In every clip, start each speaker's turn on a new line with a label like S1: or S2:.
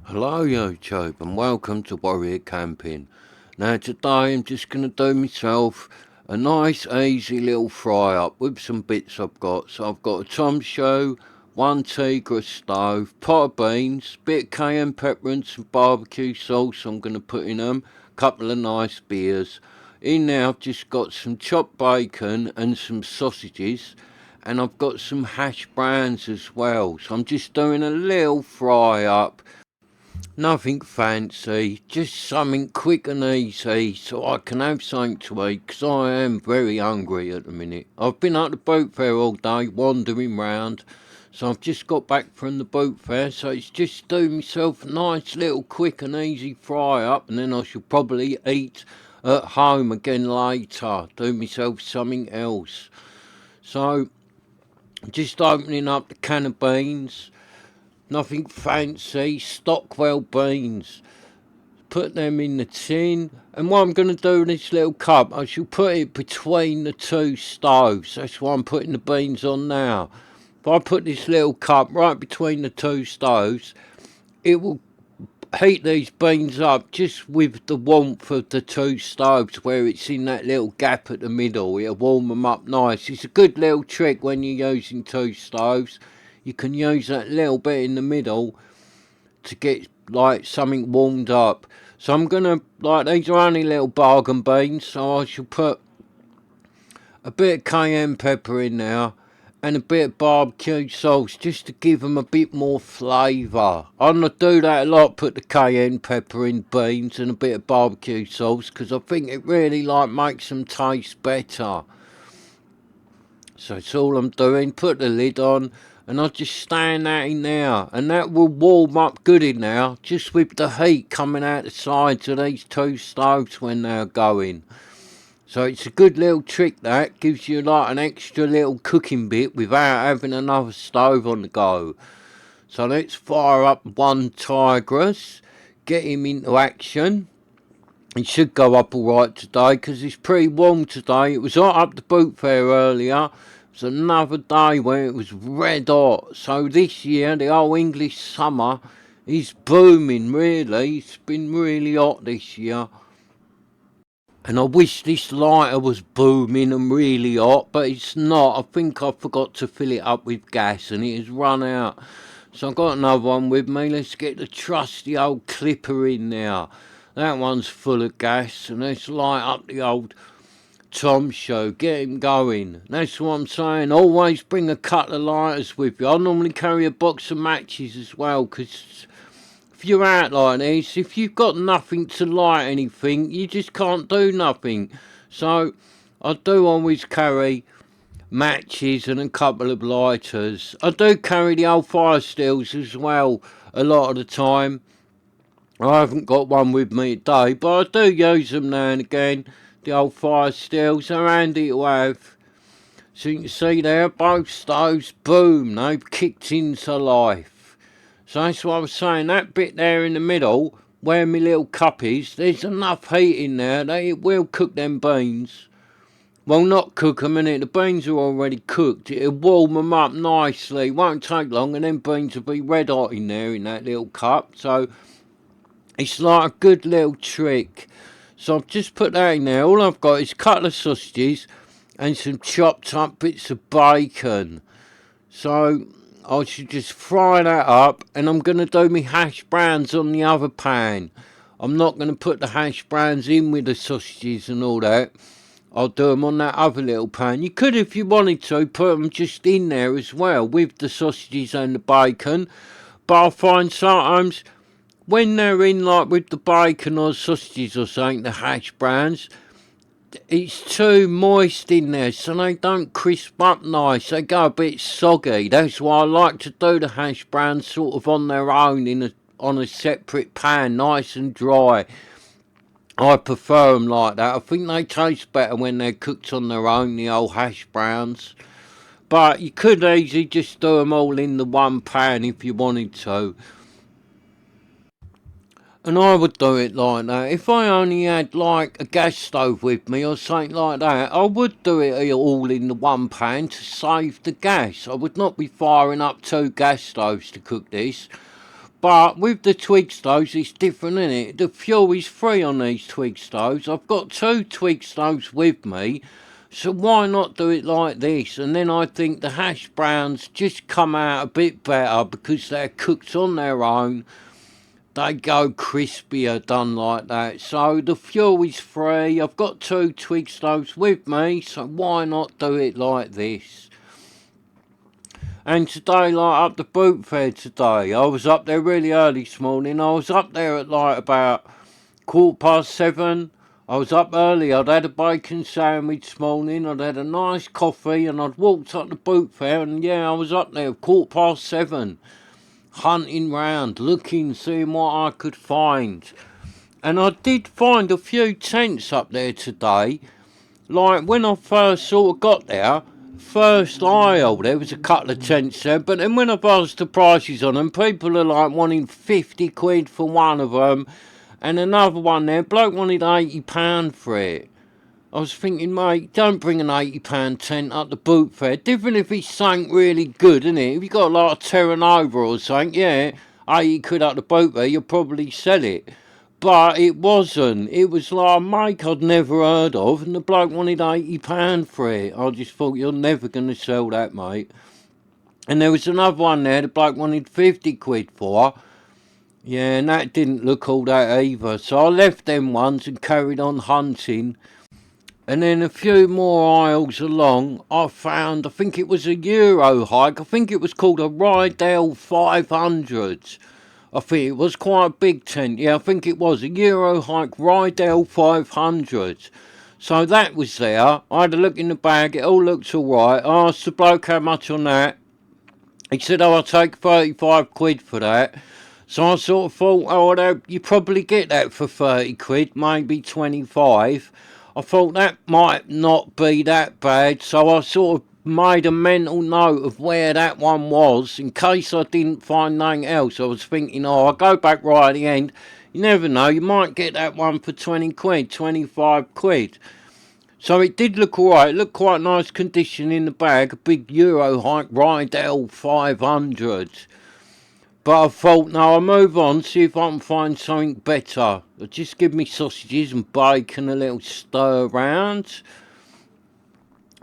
S1: Hello YouTube and welcome to Warrior Camping. Now today I'm just going to do myself a nice easy little fry up with some bits I've got. So I've got a tom shoe, one Tigre stove, pot of beans, bit of cayenne pepper and some barbecue sauce I'm going to put in them, a couple of nice beers. In there I've just got some chopped bacon and some sausages, and I've got some hash browns as well. So I'm just doing a little fry up. Nothing fancy, just something quick and easy so I can have something to eat, 'cause I am very hungry at the minute. I've been at the boat fair all day wandering round, so I've just got back from the boat fair, so it's just doing myself a nice little quick and easy fry up, and then I shall probably eat at home again later, do myself something else. So just opening up the can of beans. Nothing fancy, Stockwell beans. Put them in the tin, and what I'm going to do in this little cup, I shall put it between the two stoves. That's why I'm putting the beans on now. If I put this little cup right between the two stoves, it will heat these beans up just with the warmth of the two stoves, where it's in that little gap at the middle. It'll warm them up nice. It's a good little trick when you're using two stoves. You can use that little bit in the middle to get like something warmed up. So I'm gonna, like, these are only little bargain beans, so I shall put a bit of cayenne pepper in there and a bit of barbecue sauce just to give them a bit more flavour. I'm gonna do that a lot, put the cayenne pepper in beans and a bit of barbecue sauce, because I think it really like makes them taste better. So that's all I'm doing. Put the lid on and I'll just stand that in there, and that will warm up good in there just with the heat coming out the sides of these two stoves when they're going. So it's a good little trick, that gives you like an extra little cooking bit without having another stove on the go. So let's fire up one Tigris, get him into action. It should go up alright today because it's pretty warm today. It was hot up the boot fair earlier. It was another day where it was red hot. So this year, the whole English summer is booming, really. It's been really hot this year. And I wish this lighter was booming and really hot, but it's not. I think I forgot to fill it up with gas and it has run out. So I've got another one with me. Let's get the trusty old clipper in there. That one's full of gas, and let's light up the old Tom show. Get him going. That's what I'm saying. Always bring a couple of lighters with you. I normally carry a box of matches as well, because if you're out like this, if you've got nothing to light anything, you just can't do nothing. So I do always carry matches and a couple of lighters. I do carry the old fire steels as well a lot of the time. I haven't got one with me today, but I do use them now and again. The old fire steels are handy to have. So you can see there, both stoves, boom, they've kicked into life. So that's what I was saying, that bit there in the middle, where my little cup is, there's enough heat in there that it will cook them beans. Well, not cook them, innit? The beans are already cooked. It'll warm them up nicely. Won't take long, and then beans will be red hot in there in that little cup. So it's like a good little trick. So I've just put that in there. All I've got is a couple of sausages and some chopped up bits of bacon. So I should just fry that up, and I'm going to do my hash browns on the other pan. I'm not going to put the hash browns in with the sausages and all that. I'll do them on that other little pan. You could, if you wanted to, put them just in there as well with the sausages and the bacon. But I find sometimes when they're in like with the bacon or sausages or something, the hash browns, it's too moist in there, so they don't crisp up nice. They go a bit soggy. That's why I like to do the hash browns sort of on their own on a separate pan, nice and dry. I prefer them like that. I think they taste better when they're cooked on their own, the old hash browns. But you could easily just do them all in the one pan if you wanted to. And I would do it like that. If I only had like a gas stove with me or something like that, I would do it all in the one pan to save the gas. I would not be firing up two gas stoves to cook this. But with the Twig stoves, it's different, isn't it? The fuel is free on these Twig stoves. I've got 2 Twig stoves with me, so why not do it like this? And then I think the hash browns just come out a bit better because they're cooked on their own. They go crispier done like that. So the fuel is free. I've got 2 Twig stoves with me, so why not do it like this? And today, like up the boot fair today, I was up there really early this morning. I was up there at like about 7:15. I was up early. I'd had a bacon sandwich this morning. I'd had a nice coffee and I'd walked up the boot fair. And yeah, I was up there at 7:15. Hunting round, looking, seeing what I could find. And I did find a few tents up there today. Like when I first sort of got there, first aisle, there was a couple of tents there, but then when I buzzed the prices on them, people are like wanting 50 quid for one of them, and another one there, bloke wanted £80 for it. I was thinking, mate, don't bring an £80 tent up the boot fair. Different if it's something really good, isn't it? If you got a lot of Terra Nova or something, yeah, 80 quid up the boot fair, you'll probably sell it. But it wasn't. It was like a make I'd never heard of, and the bloke wanted £80 for it. I just thought, you're never going to sell that, mate. And there was another one there, the bloke wanted 50 quid for. Yeah, and that didn't look all that either. So I left them ones and carried on hunting. And then a few more aisles along, I found, I think it was a Euro hike. I think it was called a Rydell 500. I think it was quite a big tent. Yeah, I think it was a Euro hike Rydell 500. So that was there. I had a look in the bag. It all looked all right. I asked the bloke how much on that. He said, oh, I'll take 35 quid for that. So I sort of thought, oh, you probably get that for 30 quid, maybe 25. I thought that might not be that bad. So I sort of made a mental note of where that one was in case I didn't find nothing else. I was thinking, oh, I'll go back right at the end. You never know, you might get that one for 20 quid, 25 quid. So it did look alright. It looked quite nice condition in the bag. A big Euro hike Rydell 500. But I thought, no, I'll move on, see if I can find something better. Just give me sausages and bacon, a little stir around.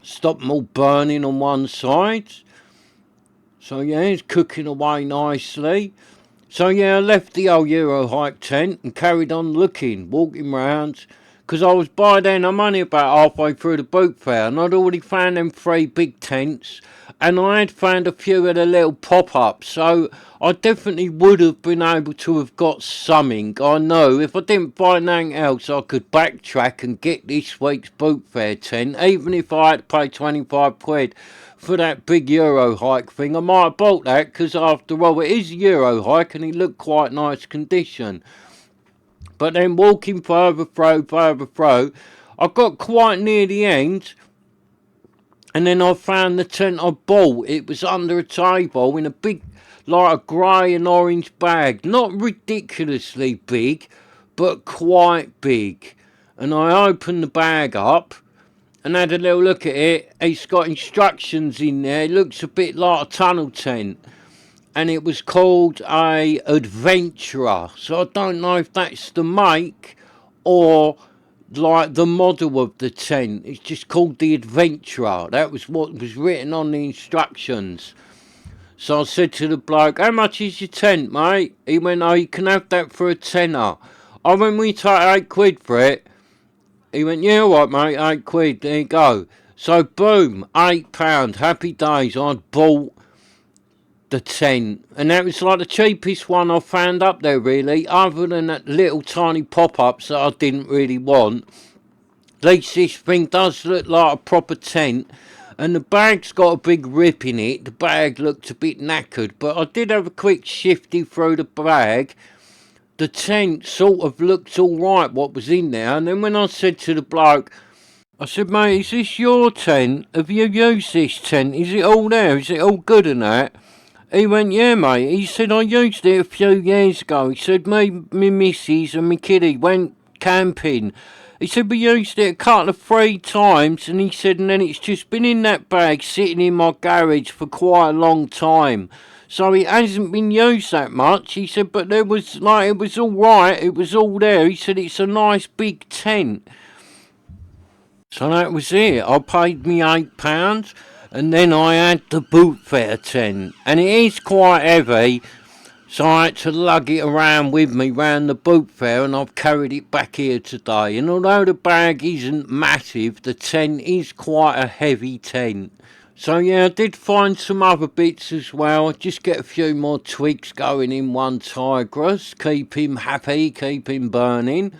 S1: Stop them all burning on one side. So yeah, it's cooking away nicely. So yeah, I left the old Euro hike tent and carried on looking, walking round. Because I was by then, I'm only about halfway through the boot fair, and I'd already found them 3 big tents. And I had found a few of the little pop-ups, so I definitely would have been able to have got something. I know if I didn't find anything else, I could backtrack and get this week's boot fair tent, even if I had to pay 25 quid for that big Euro hike thing. I might have bought that, because after all, it is a Euro hike and it looked quite nice condition. But then walking further through, I got quite near the end, and then I found the tent I bought. It was under a table in a big, like a grey and orange bag. Not ridiculously big, but quite big. And I opened the bag up and had a little look at it. It's got instructions in there. It looks a bit like a tunnel tent. And it was called a Adventurer. So I don't know if that's the make or like the model of the tent. It's just called the Adventurer. That was what was written on the instructions. So I said to the bloke, how much is your tent, mate? He went, oh, you can have that for a tenner. I went, we take 8 quid for it. He went, yeah, all right, mate, 8 quid, there you go. So boom, £8, happy days. I'd bought the tent, and that was like the cheapest one I found up there, really, other than that little tiny pop-ups that I didn't really want. At least this thing does look like a proper tent, and the bag's got a big rip in it. The bag looked a bit knackered, but I did have a quick shifty through the bag. The tent sort of looked alright what was in there, and then when I said to the bloke, I said, mate, is this your tent? Have you used this tent? Is it all there? Is it all good and that? He went, yeah, mate. He said, I used it a few years ago. He said, me missus and me kiddie went camping. He said, we used it a couple of 3 times. And he said, and then it's just been in that bag sitting in my garage for quite a long time. so it hasn't been used that much. He said, but there was like, it was all right, it was all there. He said it's a nice big tent. So that was it. I paid me £8, and then I had the boot fair tent, and it is quite heavy. So I had to lug it around with me round the boot fair, and I've carried it back here today. And although the bag isn't massive, the tent is quite a heavy tent. So yeah, I did find some other bits as well. I just get a few more twigs going in one tigress, keep him happy, keep him burning.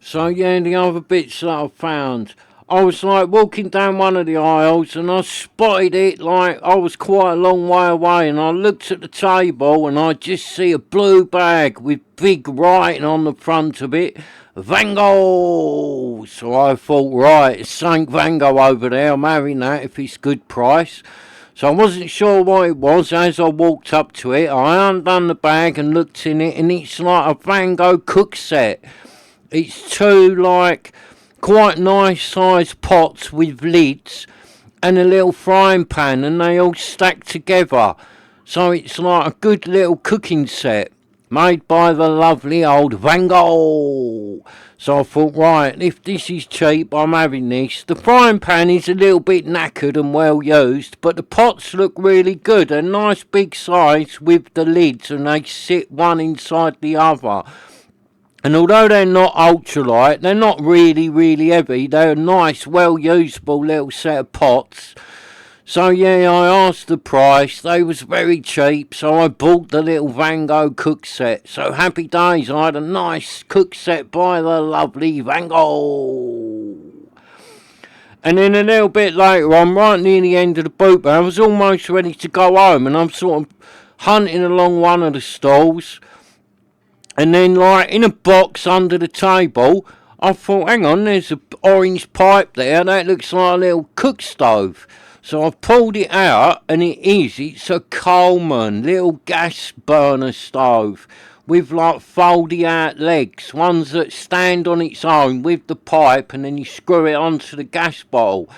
S1: So yeah, the other bits that I found, I was like walking down one of the aisles and I spotted it like I was quite a long way away, and I looked at the table and I just see a blue bag with big writing on the front of it, Van Gogh. So I thought, right, it's Saint Van Gogh over there, I'm having that if it's good price. So I wasn't sure what it was. As I walked up to it, I undone the bag and looked in it, and it's like a Van Gogh cook set. It's two like quite nice sized pots with lids and a little frying pan, and they all stack together. So it's like a good little cooking set made by the lovely old Van Gogh. So I thought, right, if this is cheap, I'm having this. The frying pan is a little bit knackered and well used, but the pots look really good. They're nice big size with the lids, and they sit one inside the other. And although they're not ultralight, they're not really heavy. They're a nice, well-usable little set of pots. So yeah, I asked the price. They was very cheap, so I bought the little Van Gogh cook set. So happy days, I had a nice cook set by the lovely Van Gogh. And then a little bit later on, right near the end of the boot, I was almost ready to go home, and I'm sort of hunting along one of the stalls. And then, like, in a box under the table, I thought, hang on, there's an orange pipe there. That looks like a little cook stove. So I pulled it out, and it's a Coleman little gas burner stove with, like, folded out legs. Ones that stand on its own with the pipe, and then you screw it onto the gas bottle.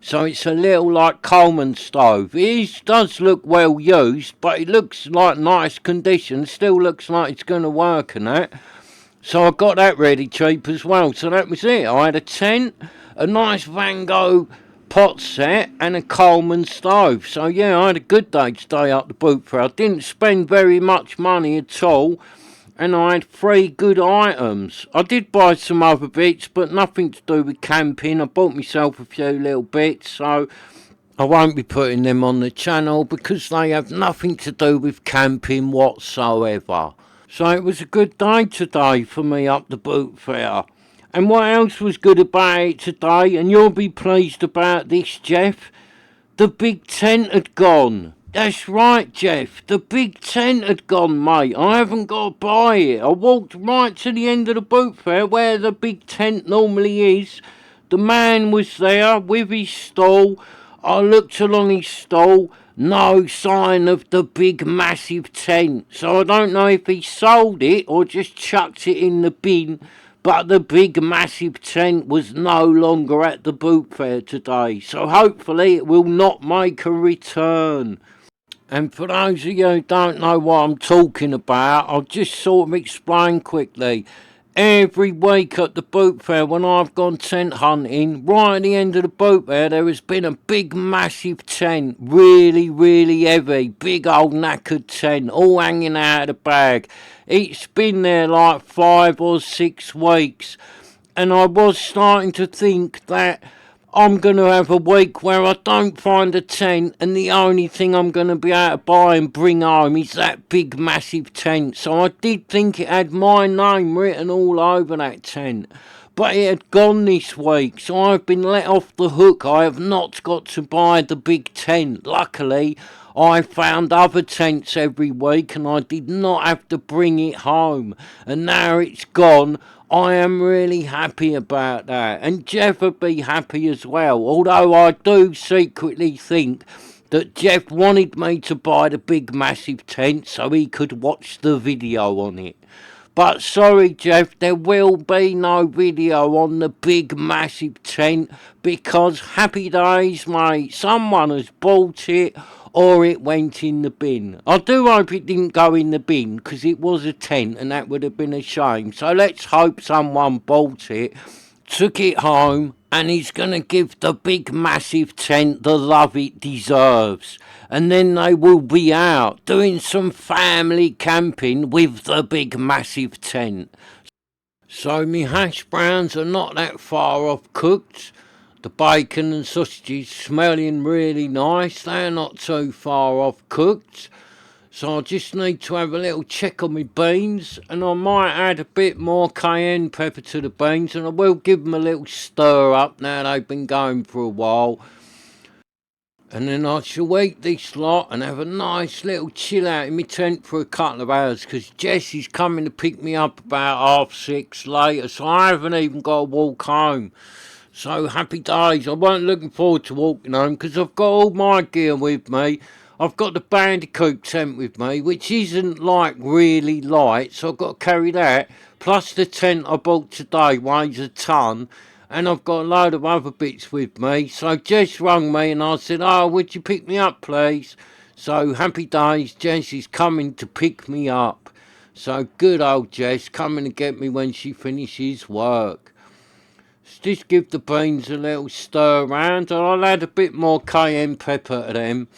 S1: So it's a little like Coleman stove. It does look well used, but it looks like nice condition. Still looks like it's going to work and that. So I got that ready cheap as well. So that was it. I had a tent, a nice Van Gogh pot set, and a Coleman stove. So yeah, I had a good day today up the boot fair. I didn't spend very much money at all, and I had 3 good items. I did buy some other bits, but nothing to do with camping. I bought myself a few little bits, so I won't be putting them on the channel because they have nothing to do with camping whatsoever. So it was a good day today for me up the boot fair. And what else was good about it today, and you'll be pleased about this, Jeff? The big tent had gone. That's right, Jeff. The big tent had gone, mate. I haven't got to buy it. I walked right to the end of the boot fair where the big tent normally is. The man was there with his stall. I looked along his stall. No sign of the big massive tent. So I don't know if he sold it or just chucked it in the bin. But the big massive tent was no longer at the boot fair today. So hopefully it will not make a return. And for those of you who don't know what I'm talking about, I'll just sort of explain quickly. Every week at the boot fair when I've gone tent hunting, right at the end of the boot fair, there has been a big massive tent, really heavy, big old knackered tent, all hanging out of the bag. It's been there like 5 or 6 weeks, and I was starting to think that I'm going to have a week where I don't find a tent, and the only thing I'm going to be able to buy and bring home is that big massive tent. So I did think it had my name written all over that tent, but it had gone this week, so I've been let off the hook. I have not got to buy the big tent. Luckily, I found other tents every week, and I did not have to bring it home, and now it's gone. I am really happy about that, and Jeff would be happy as well, although I do secretly think that Jeff wanted me to buy the big massive tent so he could watch the video on it. But sorry, Jeff, there will be no video on the big massive tent because happy days, mate, someone has bought it, or it went in the bin. I do hope it didn't go in the bin, because it was a tent and that would have been a shame. So let's hope someone bought it, took it home, and he's going to give the big massive tent the love it deserves. And then they will be out doing some family camping with the big massive tent. So me hash browns are not that far off cooked. The bacon and sausages smelling really nice. They're not too far off cooked. So I just need to have a little check on my beans, and I might add a bit more cayenne pepper to the beans, and I will give them a little stir up now they've been going for a while. And then I shall eat this lot and have a nice little chill out in my tent for a couple of hours, because Jessie's coming to pick me up about 6:30 later, so I haven't even got to walk home. So happy days. I wasn't looking forward to walking home because I've got all my gear with me. I've got the Bandicoot tent with me, which isn't like really light, so I've got to carry that. Plus the tent I bought today weighs a ton. And I've got a load of other bits with me. So Jess rang me and I said, oh, would you pick me up, please? So happy days, Jess is coming to pick me up. So good old Jess, coming to get me when she finishes work. Just give the beans a little stir around, and I'll add a bit more cayenne pepper to them,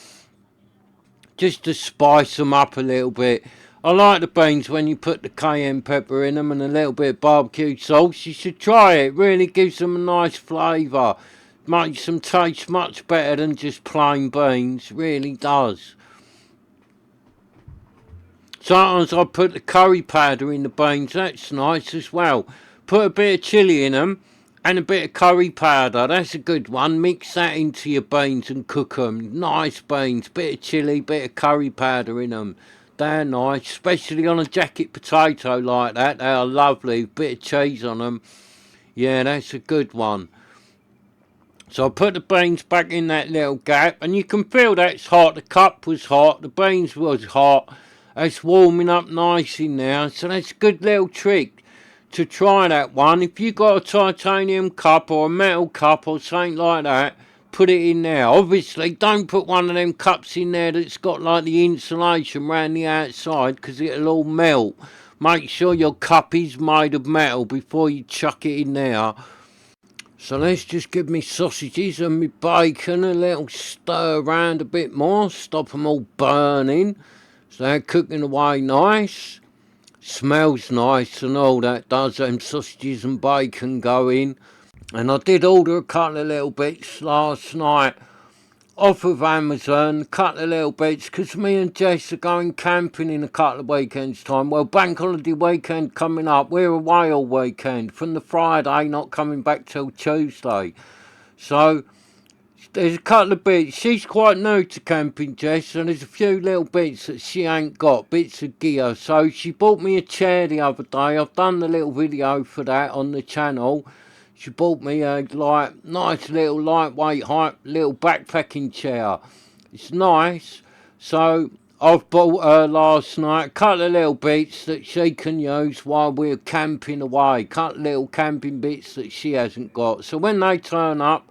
S1: just to spice them up a little bit. I like the beans when you put the cayenne pepper in them and a little bit of barbecue sauce. You should try it. Really gives them a nice flavour. Makes them taste much better than just plain beans. Really does. Sometimes I put the curry powder in the beans. That's nice as well. Put a bit of chilli in them and a bit of curry powder. That's a good one. Mix that into your beans and cook them. Nice beans. Bit of chilli, bit of curry powder in them. They're nice, especially on a jacket potato like that. They are lovely. Bit of cheese on them. Yeah, that's a good one. So I put the beans back in that little gap, and you can feel that's hot. The cup was hot. The beans was hot. It's warming up nicely now. So that's a good little trick to try that one. If you got a titanium cup or a metal cup or something like that, put it in there. Obviously, don't put one of them cups in there that's got like the insulation around the outside, because it'll all melt. Make sure your cup is made of metal before you chuck it in there. So let's just give me sausages and me bacon a little stir around a bit more. Stop them all burning. So they're cooking away nice. Smells nice and all that does, them sausages and bacon going. And I did order a couple of little bits last night off of Amazon, a couple of little bits, because me and Jess are going camping in a couple of weekends' time. Well, bank holiday weekend coming up. We're away all weekend from the Friday, not coming back till Tuesday. So there's a couple of bits. She's quite new to camping, Jess, and there's a few little bits that she ain't got, bits of gear. So she bought me a chair the other day. I've done the little video for that on the channel. She bought me a nice little lightweight little backpacking chair. It's nice. So I've bought her last night a couple of little bits that she can use while we're camping away. A couple of little camping bits that she hasn't got. So when they turn up,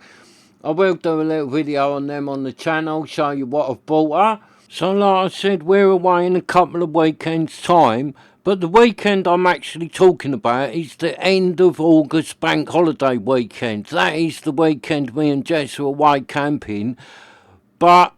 S1: I will do a little video on them on the channel, show you what I've bought her. So like I said, we're away in a couple of weekends' time. But the weekend I'm actually talking about is the end of August bank holiday weekend. That is the weekend me and Jess are away camping. But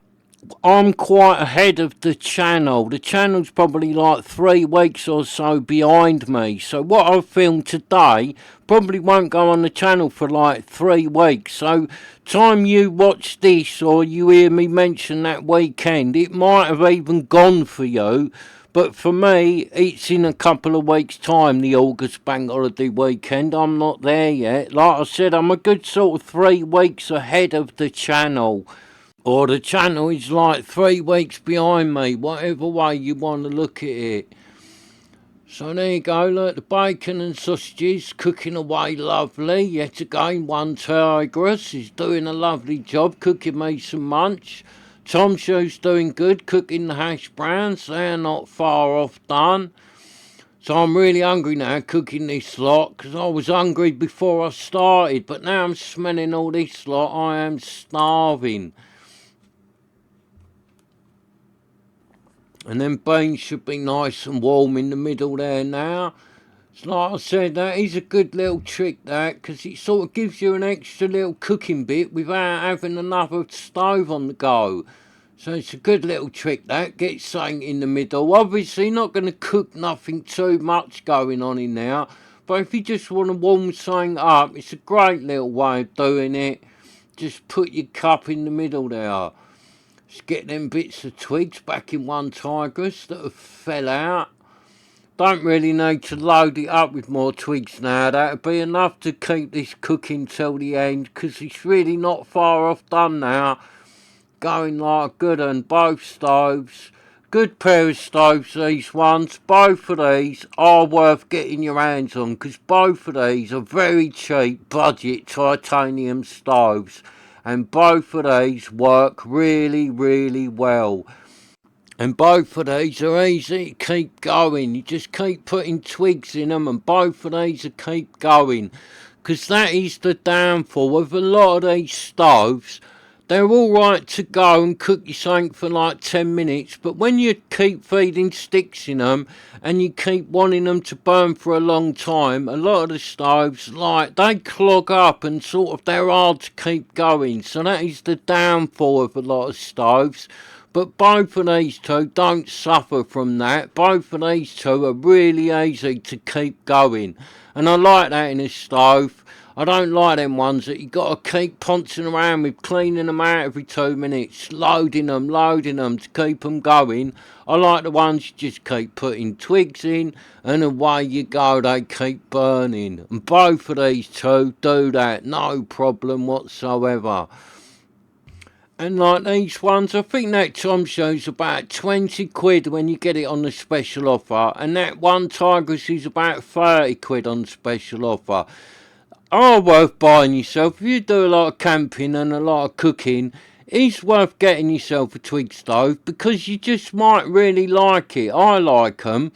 S1: I'm quite ahead of the channel. The channel's probably like 3 weeks or so behind me. So what I've filmed today probably won't go on the channel for like 3 weeks. So time you watch this or you hear me mention that weekend, it might have even gone for you. But for me, it's in a couple of weeks' time, the August bank holiday weekend. I'm not there yet. Like I said, I'm a good sort of 3 weeks ahead of the channel. Or the channel is like 3 weeks behind me, whatever way you want to look at it. So there you go, look, the bacon and sausages cooking away lovely. Yet again, one tigress is doing a lovely job cooking me some munch. Tom Shoe's doing good cooking the hash browns. They're not far off done. So I'm really hungry now cooking this lot, because I was hungry before I started, but now I'm smelling all this lot, I am starving. And then beans should be nice and warm in the middle there now. So like I said, that is a good little trick, that, because it sort of gives you an extra little cooking bit without having another stove on the go. So it's a good little trick, that. Get something in the middle. Obviously not going to cook nothing too much going on in there, but if you just want to warm something up, it's a great little way of doing it. Just put your cup in the middle there. Just get them bits of twigs back in one tigress that have fell out. Don't really need to load it up with more twigs now. That'll be enough to keep this cooking till the end, because it's really not far off done now. Going like good on both stoves. Good pair of stoves, these ones. Both of these are worth getting your hands on, because both of these are very cheap budget titanium stoves. And both of these work really, really well. And both of these are easy to keep going. You just keep putting twigs in them, and both of these will keep going. Because that is the downfall of a lot of these stoves. They're alright to go and cook you something for like 10 minutes, but when you keep feeding sticks in them and you keep wanting them to burn for a long time, a lot of the stoves, like, they clog up and sort of they're hard to keep going. So that is the downfall of a lot of stoves. But both of these two don't suffer from that. Both of these two are really easy to keep going. And I like that in a stove. I don't like them ones that you got to keep pouncing around with, cleaning them out every 2 minutes, loading them to keep them going. I like the ones you just keep putting twigs in and away you go, they keep burning. And both of these two do that, no problem whatsoever. And like these ones, I think that Tom show's about 20 quid when you get it on the special offer, and that one Tigress is about 30 quid on special offer. Are worth buying yourself. If you do a lot of camping and a lot of cooking, it's worth getting yourself a twig stove, because you just might really like it. I like them.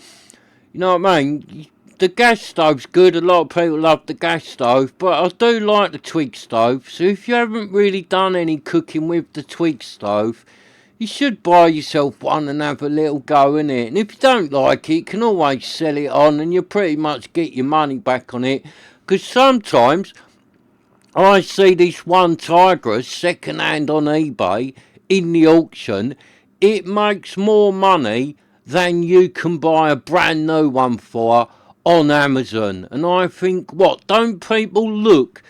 S1: You know what I mean? The gas stove's good. A lot of people love the gas stove, but I do like the twig stove. So if you haven't really done any cooking with the twig stove, you should buy yourself one and have a little go in it. And if you don't like it, you can always sell it on and you'll pretty much get your money back on it. Because sometimes I see this one Tigress second hand on eBay in the auction. It makes more money than you can buy a brand new one for on Amazon. And I think, what, don't people look?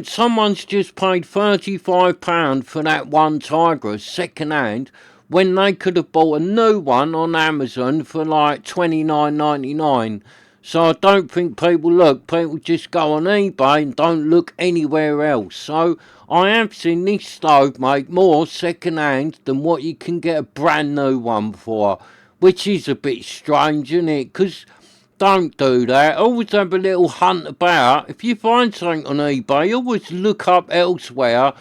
S1: Someone's just paid £35 for that one Tigress second hand, when they could have bought a new one on Amazon for like $29.99. So I don't think people look. People just go on eBay and don't look anywhere else. So I have seen this stove make more second hand than what you can get a brand new one for, which is a bit strange, isn't it? Because don't do that. Always have a little hunt about. If you find something on eBay, always look up elsewhere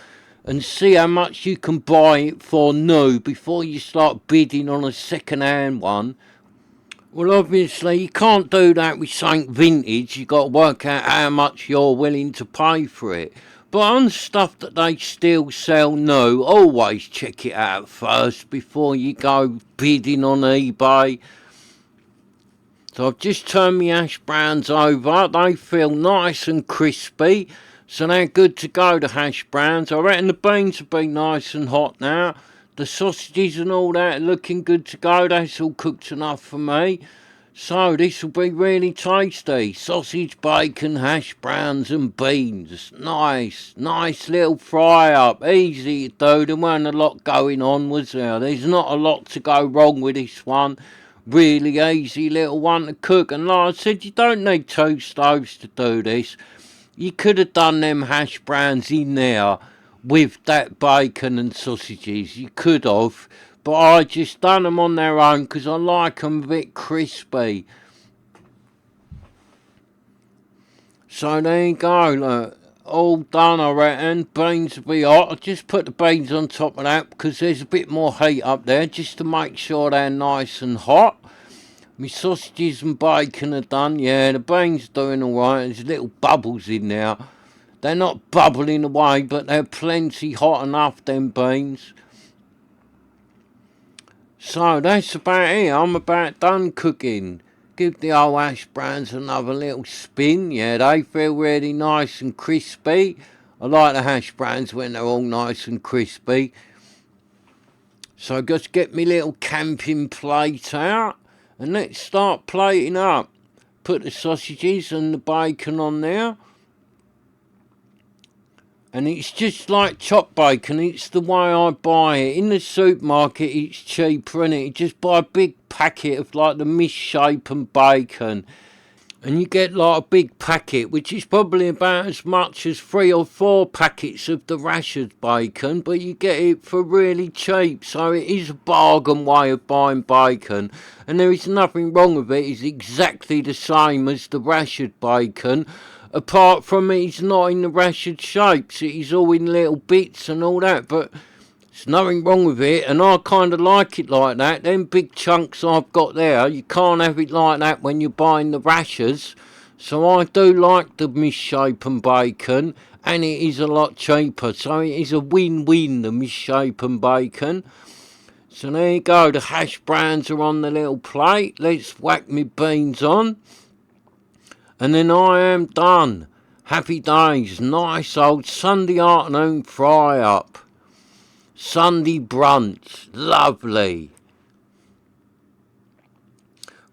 S1: and see how much you can buy it for new before you start bidding on a second hand one. Well, obviously, you can't do that with something vintage. You've got to work out how much you're willing to pay for it. But on stuff that they still sell new, always check it out first before you go bidding on eBay. So I've just turned my hash browns over. They feel nice and crispy, so they're good to go, the hash browns. I reckon the beans will be nice and hot now. The sausages and all that looking good to go. That's all cooked enough for me. So this will be really tasty. Sausage, bacon, hash browns and beans. Nice little fry up. Easy to do. There weren't a lot going on, was there? There's not a lot to go wrong with this one. Really easy little one to cook. And like I said, you don't need two stoves to do this. You could have done them hash browns in there with that bacon and sausages. You could have, but I just done them on their own because I like them a bit crispy. So there you go, look, all done I reckon. Beans will be hot. I just put the beans on top of that because there's a bit more heat up there just to make sure they're nice and hot. My sausages and bacon are done. Yeah, the beans doing alright. There's little bubbles in there. They're not bubbling away, but they're plenty hot enough, them beans. So that's about it. I'm about done cooking. Give the old hash browns another little spin. Yeah, they feel really nice and crispy. I like the hash browns when they're all nice and crispy. So just get me little camping plate out and let's start plating up. Put the sausages and the bacon on there. And it's just like chopped bacon. It's the way I buy it. In the supermarket, it's cheaper, innit? You just buy a big packet of like the misshapen bacon. And you get like a big packet, which is probably about as much as 3 or 4 packets of the rashers bacon, but you get it for really cheap. So it is a bargain way of buying bacon. And there is nothing wrong with it. It's exactly the same as the rashered bacon. Apart from it's not in the rashered shapes. It is all in little bits and all that. But there's nothing wrong with it, and I kind of like it like that. Them big chunks I've got there, you can't have it like that when you're buying the rashers. So I do like the misshapen bacon, and it is a lot cheaper. So it is a win-win, the misshapen bacon. So there you go, the hash browns are on the little plate. Let's whack me beans on. And then I am done. Happy days, nice old Sunday afternoon fry up. Sunday brunch, lovely.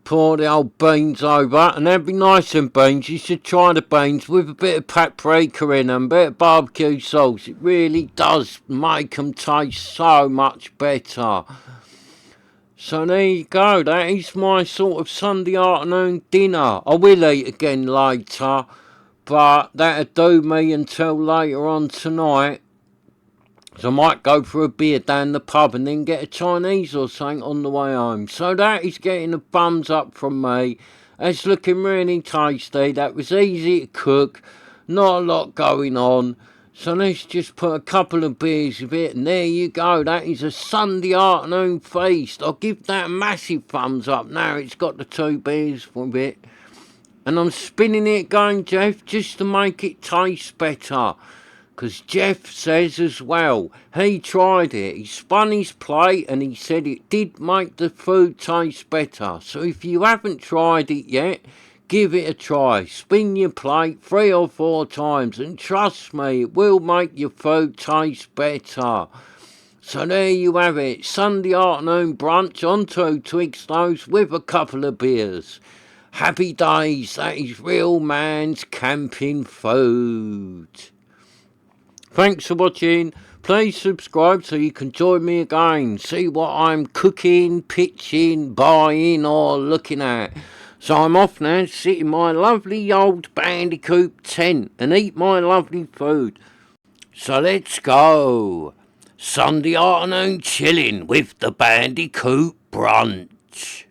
S1: Pour the old beans over, and they'd be nice and beans. You should try the beans with a bit of paprika in them, a bit of barbecue sauce. It really does make them taste so much better. So there you go, that is my sort of Sunday afternoon dinner. I will eat again later, but that'll do me until later on tonight. So I might go for a beer down the pub and then get a Chinese or something on the way home. So that is getting a thumbs up from me. It's looking really tasty. That was easy to cook. Not a lot going on. So let's just put a couple of beers with it. And there you go. That is a Sunday afternoon feast. I'll give that a massive thumbs up. Now it's got the 2 beers with it. And I'm spinning it again, Jeff, just to make it taste better. Because Jeff says as well, he tried it, he spun his plate and he said it did make the food taste better. So if you haven't tried it yet, give it a try. Spin your plate 3 or 4 times and trust me, it will make your food taste better. So there you have it, Sunday afternoon brunch on 2 Twig stoves with a couple of beers. Happy days, that is real man's camping food. Thanks for watching. Please subscribe so you can join me again. See what I'm cooking, pitching, buying or looking at. So I'm off now to sit in my lovely old Bandicoot tent and eat my lovely food. So let's go. Sunday afternoon chilling with the Bandicoot brunch.